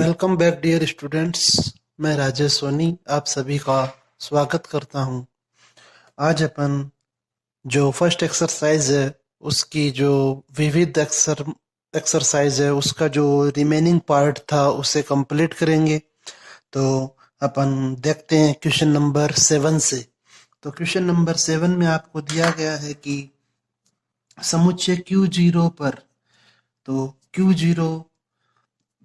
Welcome back dear students. मैं राजेश सोनी आप सभी का स्वागत करता हूं। आज अपन जो फर्स्ट एक्सरसाइज है उसकी जो विविध एक्सरसाइज है उसका जो रिमेनिंग पार्ट था उसे कंप्लीट करेंगे। तो अपन देखते हैं क्वेश्चन नंबर 7 से। तो क्वेश्चन नंबर 7 में आपको दिया गया है कि समुच्चय Q0 पर, तो Q0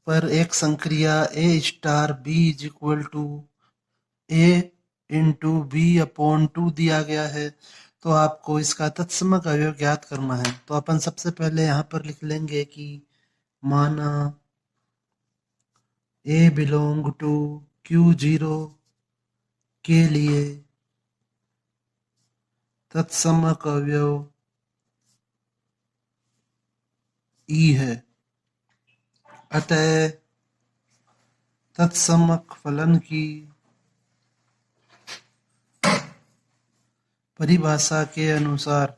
पर एक संक्रिया A star B is equal to A into B upon 2 दिया गया है। तो आपको इसका तत्समक अवयव ज्ञात करना है। तो अपन सबसे पहले यहाँ पर लिख लेंगे कि माना ए बिलोंग टू Q0 के लिए तत्समक अवयव ई है, अतः तत्समक फलन की परिभाषा के अनुसार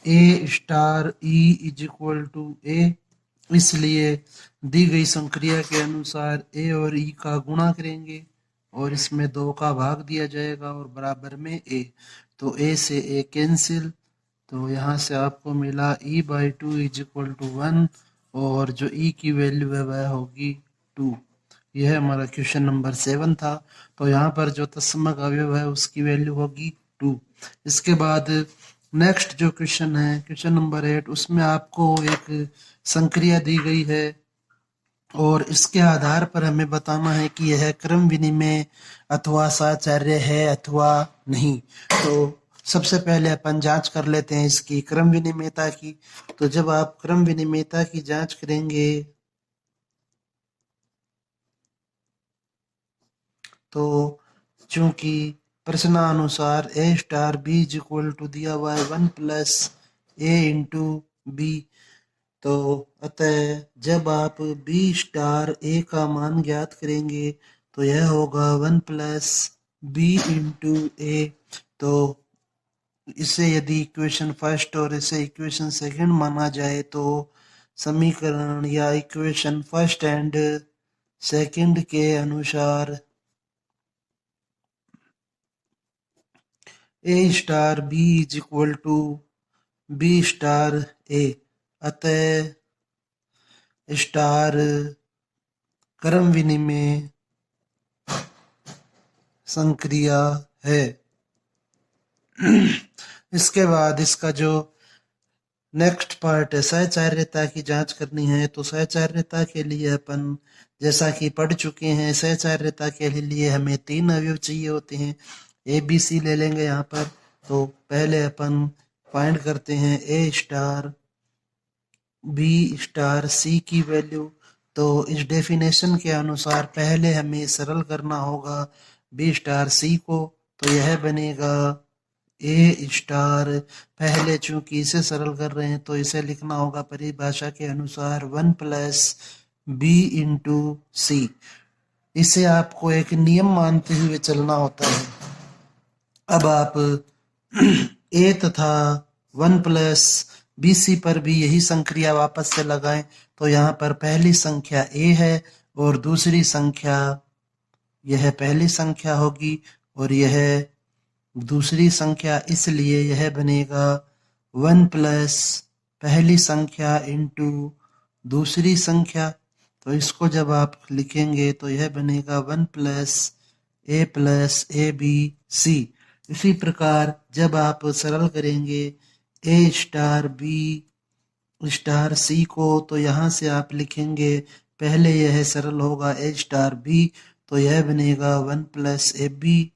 A star E is equal to A, इसलिए दी गई संक्रिया के अनुसार ए और ई का गुणा करेंगे और इसमें 2 का भाग दिया जाएगा और बराबर में ए। तो ए से ए कैंसिल, तो यहाँ से आपको मिला ई बाई 2 इज इक्वल टू 1 और जो ई की वैल्यू है वह होगी 2। यह हमारा क्वेश्चन नंबर 7 था। तो यहाँ पर जो तत्समक अवयव है उसकी वैल्यू होगी 2। इसके बाद नेक्स्ट जो क्वेश्चन है क्वेश्चन नंबर 8, उसमें आपको एक संक्रिया दी गई है और इसके आधार पर हमें बताना है कि यह क्रम विनिमय अथवा साचार्य है अथवा नहीं। तो सबसे पहले अपन जांच कर लेते हैं इसकी क्रम विनिमयता की। तो जब आप क्रम विनिमयता की जांच करेंगे तो चूंकि प्रश्नानुसार A star B is equal to दिया हुआ है 1 प्लस ए इंटू बी, तो अतः जब आप बी स्टार ए का मान ज्ञात करेंगे तो यह होगा 1 प्लस बी इंटू ए। तो इसे यदि इक्वेशन फर्स्ट और इसे इक्वेशन सेकंड माना जाए तो समीकरण या इक्वेशन फर्स्ट एंड सेकंड के अनुसार A star B is equal to B star A, अतः स्टार क्रम विनिमय संक्रिया है। इसके बाद इसका जो नेक्स्ट पार्ट है सहचार्यता की जांच करनी है। तो सहचार्यता के लिए अपन जैसा कि पढ़ चुके हैं, सहचार्यता के लिए हमें 3 अवयव चाहिए होते हैं। ए बी सी ले लेंगे यहाँ पर। तो पहले अपन फाइंड करते हैं ए स्टार बी स्टार सी की वैल्यू। तो इस डेफिनेशन के अनुसार पहले हमें सरल करना होगा बी स्टार सी को। तो यह बनेगा ए स्टार, पहले चूंकि इसे सरल कर रहे हैं तो इसे लिखना होगा परिभाषा के अनुसार 1 प्लस बी इंटू सी। इसे आपको एक नियम मानते हुए चलना होता है। अब आप ए तथा 1 प्लस बी सी पर भी यही संक्रिया वापस से लगाएं। तो यहाँ पर पहली संख्या ए है और दूसरी संख्या, यह पहली संख्या होगी और यह दूसरी संख्या, इसलिए यह बनेगा 1 प्लस पहली संख्या इंटू दूसरी संख्या। तो इसको जब आप लिखेंगे तो यह बनेगा 1 प्लस ए बी सी। इसी प्रकार जब आप सरल करेंगे ए स्टार बी स्टार सी को, तो यहाँ से आप लिखेंगे पहले यह सरल होगा ए स्टार बी, तो यह बनेगा 1 प्लस ए बी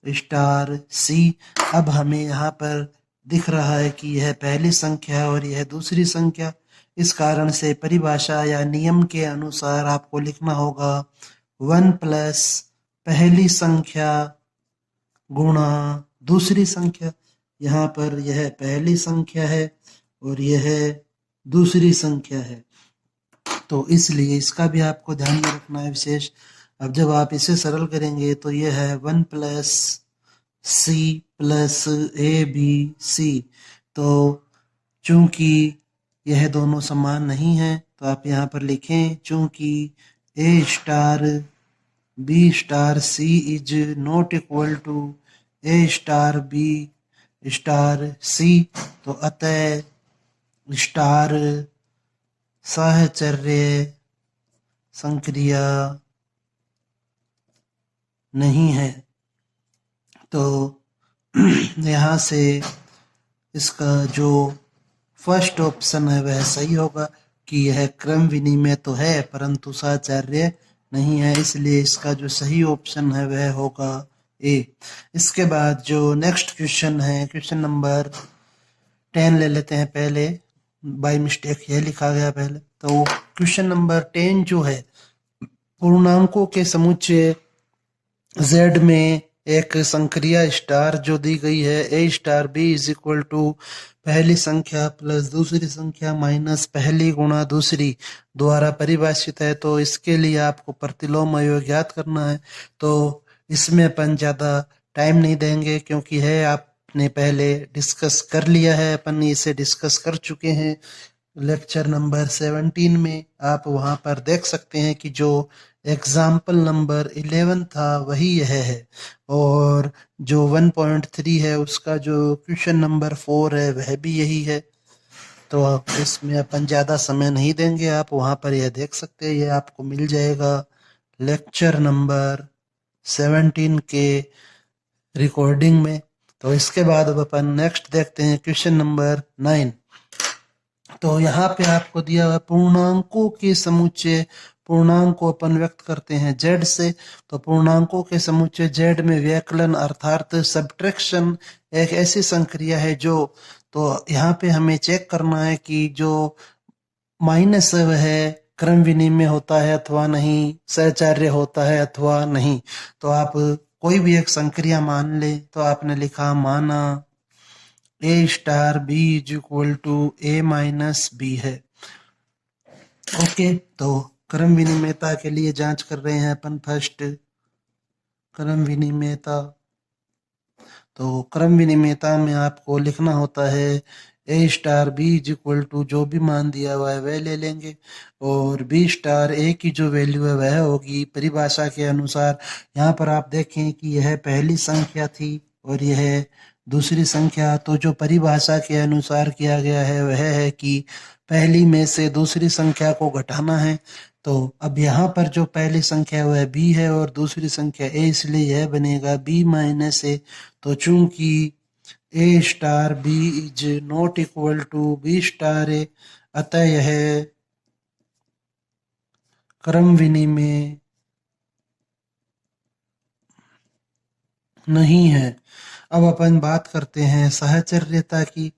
स्टार सी। अब हमें यहाँ पर दिख रहा है कि यह पहली संख्या है और यह दूसरी संख्या, इस कारण से परिभाषा या नियम के अनुसार आपको लिखना होगा 1 प्लस पहली संख्या गुणा दूसरी संख्या। यहाँ पर यह पहली संख्या है और यह दूसरी संख्या है, तो इसलिए इसका भी आपको ध्यान में रखना है विशेष। अब जब आप इसे सरल करेंगे तो यह है 1 plus C plus A B C. तो चूंकि यह दोनों समान नहीं हैं तो आप यहाँ पर लिखें चूंकि A star B star C is not equal to A star B star C, तो अतः स्टार साहचर्य संक्रिया नहीं है। तो यहाँ से इसका जो फर्स्ट ऑप्शन है वह सही होगा कि यह क्रम विनिमय तो है परंतु साहचर्य नहीं है, इसलिए इसका जो सही ऑप्शन है वह होगा ए। इसके बाद जो नेक्स्ट क्वेश्चन है, क्वेश्चन नंबर 10 ले लेते हैं। पहले बाय मिस्टेक यह लिखा गया पहले, तो क्वेश्चन नंबर 10 जो है, पूर्णांकों के समुच्चय z में एक संक्रिया स्टार जो दी गई है A star B is equal to पहली संख्या प्लस दूसरी संख्या माइनस पहली गुणा दूसरी द्वारा परिभाषित है। तो इसके लिए आपको प्रतिलोम अवयव ज्ञात करना है। तो इसमें अपन ज़्यादा टाइम नहीं देंगे क्योंकि है आपने पहले डिस्कस कर लिया है, अपन इसे डिस्कस कर चुके हैं लेक्चर नंबर 17 में। आप वहाँ पर देख सकते हैं कि जो एग्जाम्पल नंबर 11 था वही यह है, और जो 1.3 है उसका जो क्वेश्चन नंबर 4 है वह भी यही है। तो इसमें अपन ज़्यादा समय नहीं देंगे, आप वहाँ पर यह देख सकते हैं, यह आपको मिल जाएगा लेक्चर नंबर 17 के रिकॉर्डिंग में। तो इसके बाद अब अपन नेक्स्ट देखते हैं क्वेश्चन नंबर 9। तो यहाँ पे आपको दिया हुआ पूर्णांकों के समुच्चय, पूर्णांक को अपन व्यक्त करते हैं z से। तो पूर्णांकों के समुच्चय z में व्यकलन अर्थात सब्ट्रैक्शन एक ऐसी संक्रिया है जो, तो यहाँ पे हमें चेक करना है कि जो माइनस वह क्रम विनिमय होता है अथवा नहीं, सहचार्य होता है अथवा नहीं। तो आप कोई भी एक संक्रिया मान ले, तो आपने लिखा माना A star B is equal to A minus B है। ओके, तो क्रम विनिमयता के लिए जांच कर रहे हैं अपन फर्स्ट क्रम विनिमयता। तो क्रम विनिमयता में आपको लिखना होता है A star B is equal to जो भी मान दिया हुआ है वह ले लेंगे, और बी स्टार ए की जो वैल्यू है वह होगी परिभाषा के अनुसार। यहाँ पर आप देखें कि यह पहली संख्या थी और यह दूसरी संख्या, तो जो परिभाषा के अनुसार किया गया है वह है कि पहली में से दूसरी संख्या को घटाना है। तो अब यहाँ पर जो पहली संख्या है वह बी है और दूसरी संख्या ए, इसलिए यह बनेगा बी माइनस ए। तो चूंकि A star B is not equal to B star A, अतः यह क्रम विनिमय नहीं है। अब अपन बात करते हैं साहचर्यता की।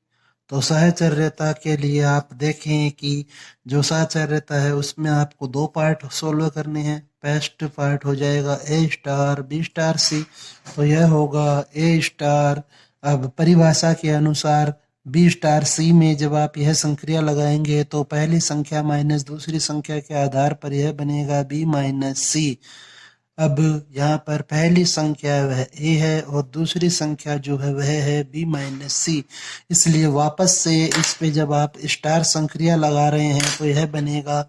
तो साहचर्यता के लिए आप देखें कि जो साहचर्यता है उसमें आपको दो पार्ट सोल्व करने हैं। फर्स्ट पार्ट हो जाएगा ए स्टार बी स्टार सी, तो यह होगा ए स्टार। अब परिभाषा के अनुसार बी स्टार सी में जब आप यह संक्रिया लगाएंगे तो पहली संख्या माइनस दूसरी संख्या के आधार पर यह बनेगा बी माइनस सी। अब यहाँ पर पहली संख्या वह ए है और दूसरी संख्या जो है वह है बी माइनस सी, इसलिए वापस से इस पे जब आप स्टार संक्रिया लगा रहे हैं तो यह बनेगा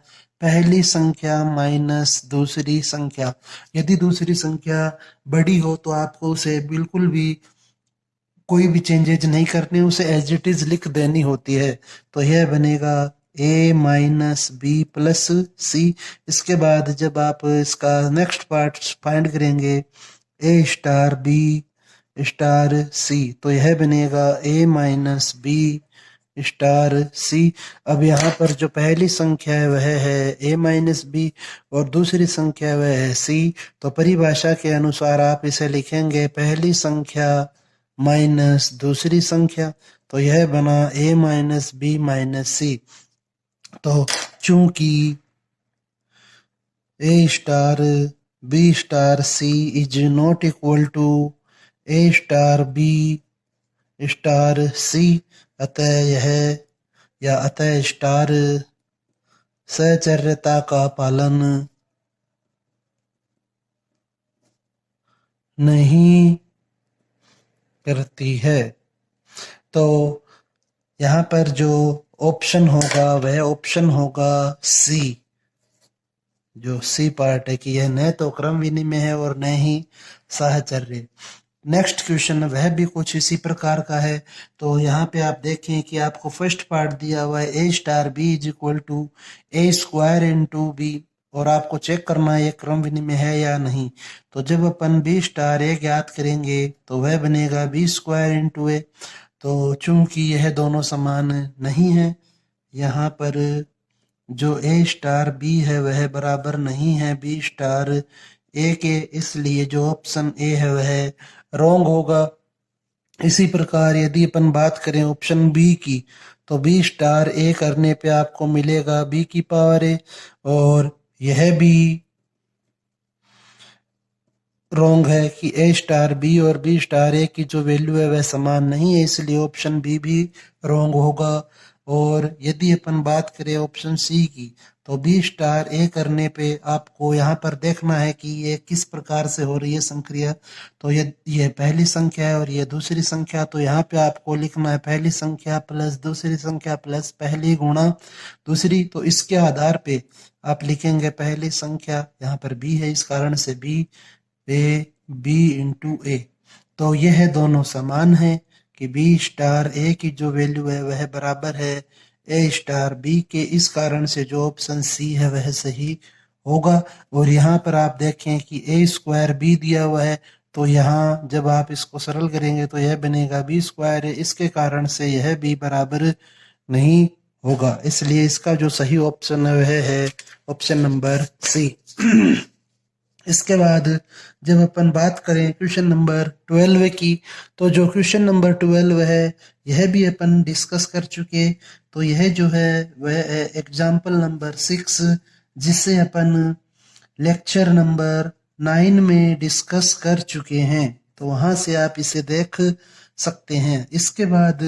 पहली संख्या माइनस दूसरी संख्या। यदि दूसरी संख्या बड़ी हो तो आपको उसे बिल्कुल भी कोई भी चेंजेज नहीं करने, उसे एज इट इज लिख देनी होती है। तो यह बनेगा ए माइनस बी प्लस सी। इसके बाद जब आप इसका नेक्स्ट पार्ट फाइंड करेंगे ए स्टार बी स्टार सी, तो यह बनेगा ए माइनस बी स्टार सी। अब यहाँ पर जो पहली संख्या है वह है ए माइनस बी और दूसरी संख्या वह है सी। तो परिभाषा के अनुसार आप इसे लिखेंगे पहली संख्या माइनस दूसरी संख्या, तो यह बना A minus B minus C. तो चूंकि A star B star C is not equal to A star B star C, अतः यह या अतः स्टार सहचर्यता का पालन नहीं करती है। तो यहाँ पर जो ऑप्शन होगा वह ऑप्शन होगा सी, जो सी पार्ट है कि यह न तो क्रम विनिमय है और न ही साहचर्य। नेक्स्ट क्वेश्चन वह भी कुछ इसी प्रकार का है। तो यहाँ पे आप देखें कि आपको फर्स्ट पार्ट दिया हुआ है A star B is equal to A square into B, और आपको चेक करना है ये क्रम विनिमय है या नहीं। तो जब अपन बी स्टार ए ज्ञात करेंगे तो वह बनेगा बी स्क्वायर इंटू ए। तो चूंकि यह दोनों समान नहीं है, यहाँ पर जो ए स्टार बी है वह बराबर नहीं है बी स्टार ए के, इसलिए जो ऑप्शन ए है वह रॉन्ग होगा। इसी प्रकार यदि अपन बात करें ऑप्शन बी की, तो बी स्टार ए करने पे आपको मिलेगा बी की पावर ए, और यह भी रॉन्ग है कि ए स्टार बी और बी स्टार ए की जो वैल्यू है वह समान नहीं है, इसलिए ऑप्शन बी भी रॉन्ग होगा। और यदि अपन बात करें ऑप्शन सी की, तो बी स्टार ए करने पे आपको यहाँ पर देखना है कि ये किस प्रकार से हो रही है संक्रिया। तो ये पहली संख्या है और ये दूसरी संख्या, तो यहाँ पे आपको लिखना है पहली संख्या प्लस दूसरी संख्या प्लस पहली गुणा दूसरी। तो इसके आधार पे आप लिखेंगे पहली संख्या, यहाँ पर बी है इस कारण से बी ए बी इंटू ए। तो यह दोनों समान है कि बी स्टार ए की जो वैल्यू है वह बराबर है ए स्टार बी के, इस कारण से जो ऑप्शन सी है वह सही होगा। और यहाँ पर आप देखें कि ए स्क्वायर बी दिया हुआ है, तो यहाँ जब आप इसको सरल करेंगे तो यह बनेगा बी स्क्वायर है, इसके कारण से यह भी बराबर नहीं होगा, इसलिए इसका जो सही ऑप्शन है वह है ऑप्शन नंबर सी। इसके बाद जब अपन बात करें क्वेश्चन नंबर 12 की, तो जो क्वेश्चन नंबर 12 है यह भी अपन डिस्कस कर चुके। तो यह जो है वह है एग्जाम्पल नंबर 6, जिसे अपन लेक्चर नंबर 9 में डिस्कस कर चुके हैं, तो वहां से आप इसे देख सकते हैं। इसके बाद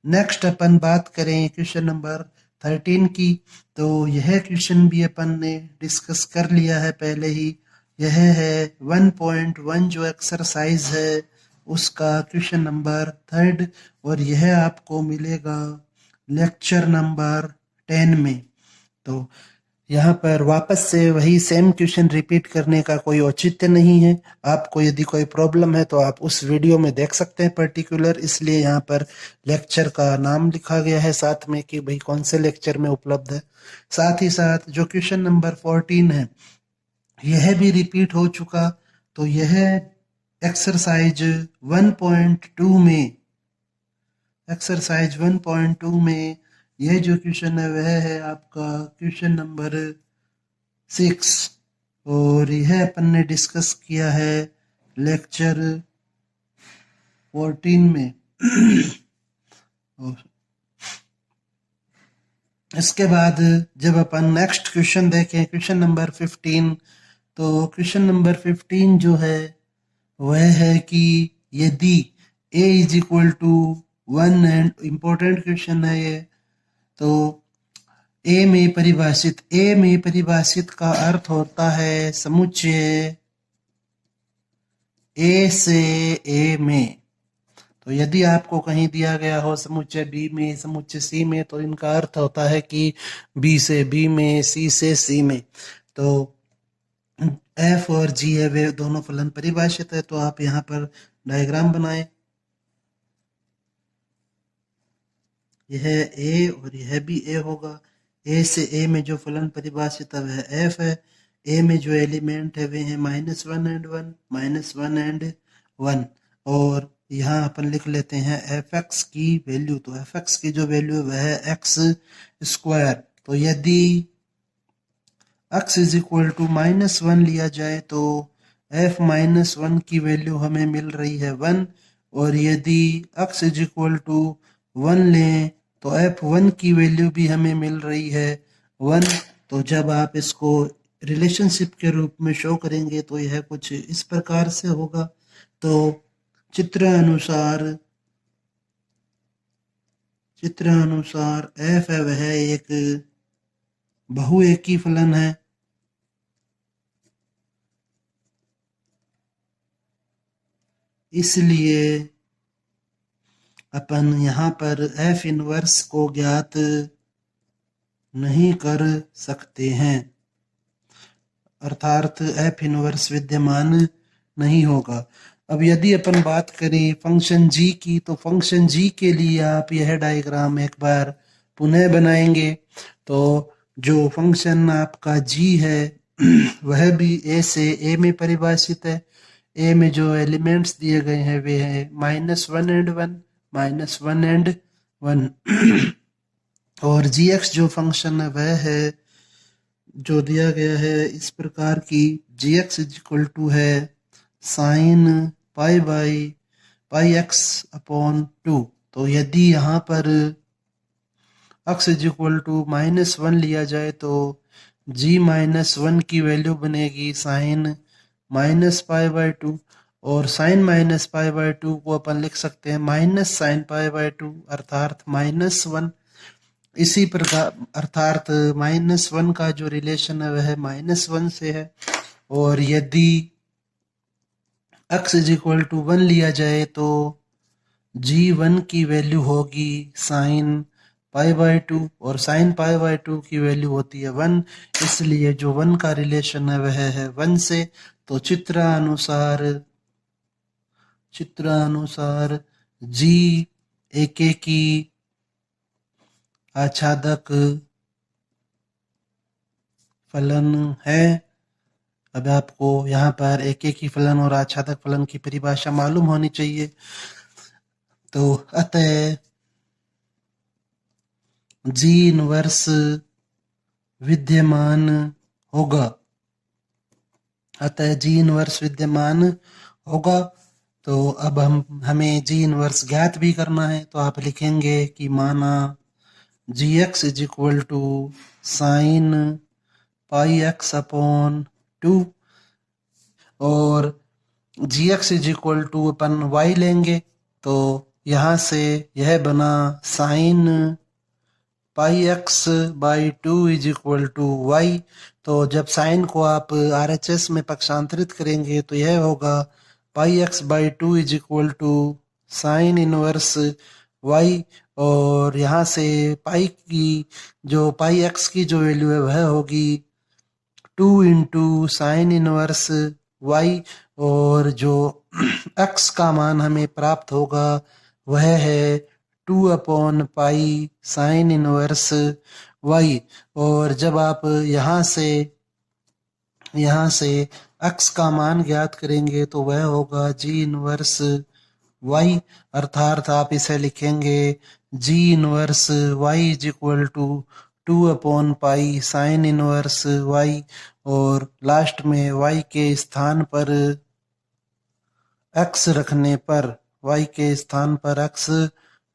नेक्स्ट अपन बात करें क्वेश्चन नंबर 13 की, तो यह क्वेश्चन भी अपन ने डिस्कस कर लिया है पहले ही। यह है 1.1 जो एक्सरसाइज है उसका क्वेश्चन नंबर 3, और यह आपको मिलेगा लेक्चर नंबर 10 में। तो यहाँ पर वापस से वही सेम क्वेश्चन रिपीट करने का कोई औचित्य नहीं है। आपको यदि कोई प्रॉब्लम है तो आप उस वीडियो में देख सकते हैं पर्टिकुलर, इसलिए यहाँ पर लेक्चर का नाम लिखा गया है साथ में कि भाई कौन से लेक्चर में उपलब्ध है। साथ ही साथ जो क्वेश्चन नंबर 14 है यह भी रिपीट हो चुका। तो यह एक्सरसाइज 1.2 में, एक्सरसाइज 1.2 में यह जो क्वेश्चन है वह है आपका क्वेश्चन नंबर 6, और यह अपन ने डिस्कस किया है लेक्चर 14 में। इसके बाद जब अपन नेक्स्ट क्वेश्चन देखें क्वेश्चन नंबर 15, तो क्वेश्चन नंबर 15 जो है वह है कि यदि a is equal to 1, and important question है ये, तो ए में परिभाषित का अर्थ होता है समुच्चय ए से ए में। तो यदि आपको कहीं दिया गया हो समुच्चय बी में, समुच्चय सी में, तो इनका अर्थ होता है कि बी से बी में, सी से सी में। तो एफ और जी है वे दोनों फलन परिभाषित है। तो आप यहाँ पर डायग्राम बनाएं, यह ए और यह भी ए होगा। ए से ए में जो फलन परिभाषित है वह एफ है। ए में जो एलिमेंट है वे हैं -1 एंड 1, -1 एंड 1, और यहाँ अपन लिख लेते हैं एफ एक्स की वैल्यू। तो एफ एक्स की जो वैल्यू है वह है एक्स स्क्वायर। तो यदि x इज इक्वल टू -1 लिया जाए तो f -1 की वैल्यू हमें मिल रही है 1, और यदि x इज इक्वल टू 1 लें तो f1 की वैल्यू भी हमें मिल रही है 1। तो जब आप इसको रिलेशनशिप के रूप में शो करेंगे तो यह कुछ इस प्रकार से होगा। तो चित्र अनुसार f है वह एक बहुएकी फलन है, इसलिए अपन यहाँ पर एफ इनवर्स को ज्ञात नहीं कर सकते हैं, अर्थात एफ इनवर्स विद्यमान नहीं होगा। अब यदि अपन बात करें फंक्शन जी की, तो फंक्शन जी के लिए आप यह डायग्राम एक बार पुनः बनाएंगे। तो जो फंक्शन आपका जी है वह भी ए से ए में परिभाषित है। ए में जो एलिमेंट्स दिए गए हैं वे हैं -1 एंड 1, -1 एंड 1 और जी एक्स जो फंक्शन है वह है जो दिया गया है इस प्रकार की, जी एक्स इज इक्वल टू है sine pi by pi X upon 2। तो यदि यहाँ पर x इज इक्वल टू -1 लिया जाए तो g -1 की वैल्यू बनेगी साइन -π/2 और साइन -π/2 को अपन लिख सकते हैं माइनस साइन π/2 अर्थात -1। इसी प्रकार अर्थात -1 का जो रिलेशन है वह -1 से है। और यदि x इज इक्वल टू 1 लिया जाए तो g1 की वैल्यू होगी साइन π/2 और साइन π/2 की वैल्यू होती है 1, इसलिए जो 1 का रिलेशन है वह है 1 से। तो चित्रानुसार जी एके की आच्छादक फलन है। अब आपको यहाँ पर एके की फलन और आच्छादक फलन की परिभाषा मालूम होनी चाहिए। तो अतः जी इनवर्स विद्यमान होगा, अतः जी इनवर्स विद्यमान होगा। तो अब हमें जी इनवर्स ज्ञात भी करना है। तो आप लिखेंगे कि माना G X is equal to sine pi X upon 2 और G X is equal to upon Y लेंगे। तो यहाँ से यह बना sine pi X by 2 is equal to Y. तो जब साइन को आप RHS में पक्षांतरित करेंगे तो यह होगा pi X by 2 is equal to sine inverse Y. और यहाँ से पाई एक्स की जो वैल्यू है वह होगी 2 इंटू साइन इनवर्स वाई और जो x का मान हमें प्राप्त होगा वह है 2/पाई साइन इनवर्स वाई। और जब आप यहाँ से x का मान ज्ञात करेंगे तो वह होगा जी इनवर्स वाई, अर्थात आप इसे लिखेंगे G inverse Y is equal to 2/पाई साइन इनवर्स वाई और लास्ट में y के स्थान पर x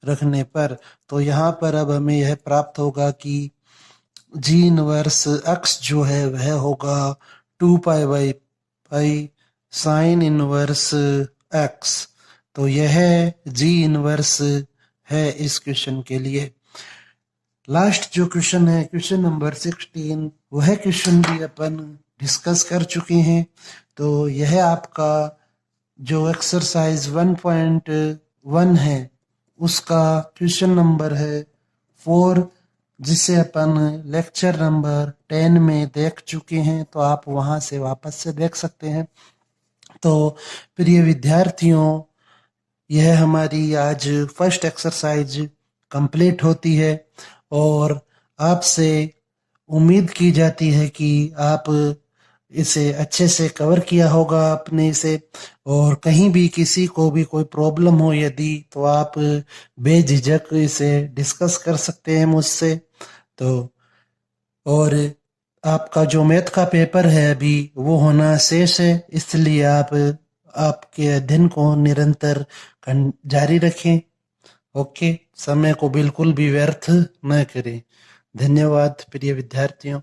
रखने पर तो यहाँ पर अब हमें यह प्राप्त होगा कि जी इनवर्स x जो है वह होगा 2π/पाई साइन इनवर्स x। तो यह जी इनवर्स है इस क्वेश्चन के लिए। लास्ट जो क्वेश्चन है क्वेश्चन नंबर 16, वह क्वेश्चन भी अपन डिस्कस कर चुके हैं। तो यह आपका जो एक्सरसाइज 1.1 है उसका क्वेश्चन नंबर है 4, जिसे अपन लेक्चर नंबर 10 में देख चुके हैं। तो आप वहां से वापस से देख सकते हैं। तो प्रिय विद्यार्थियों, यह हमारी आज फर्स्ट एक्सरसाइज कंप्लीट होती है और आपसे उम्मीद की जाती है कि आप इसे अच्छे से कवर किया होगा आपने इसे। और कहीं भी किसी को भी कोई प्रॉब्लम हो यदि, तो आप बेझिझक इसे डिस्कस कर सकते हैं मुझसे। तो और आपका जो मैथ का पेपर है अभी वो होना शेष है, इसलिए आप आपके अध्ययन को निरंतर जारी रखें। ओके, समय को बिल्कुल भी व्यर्थ न करें। धन्यवाद प्रिय विद्यार्थियों।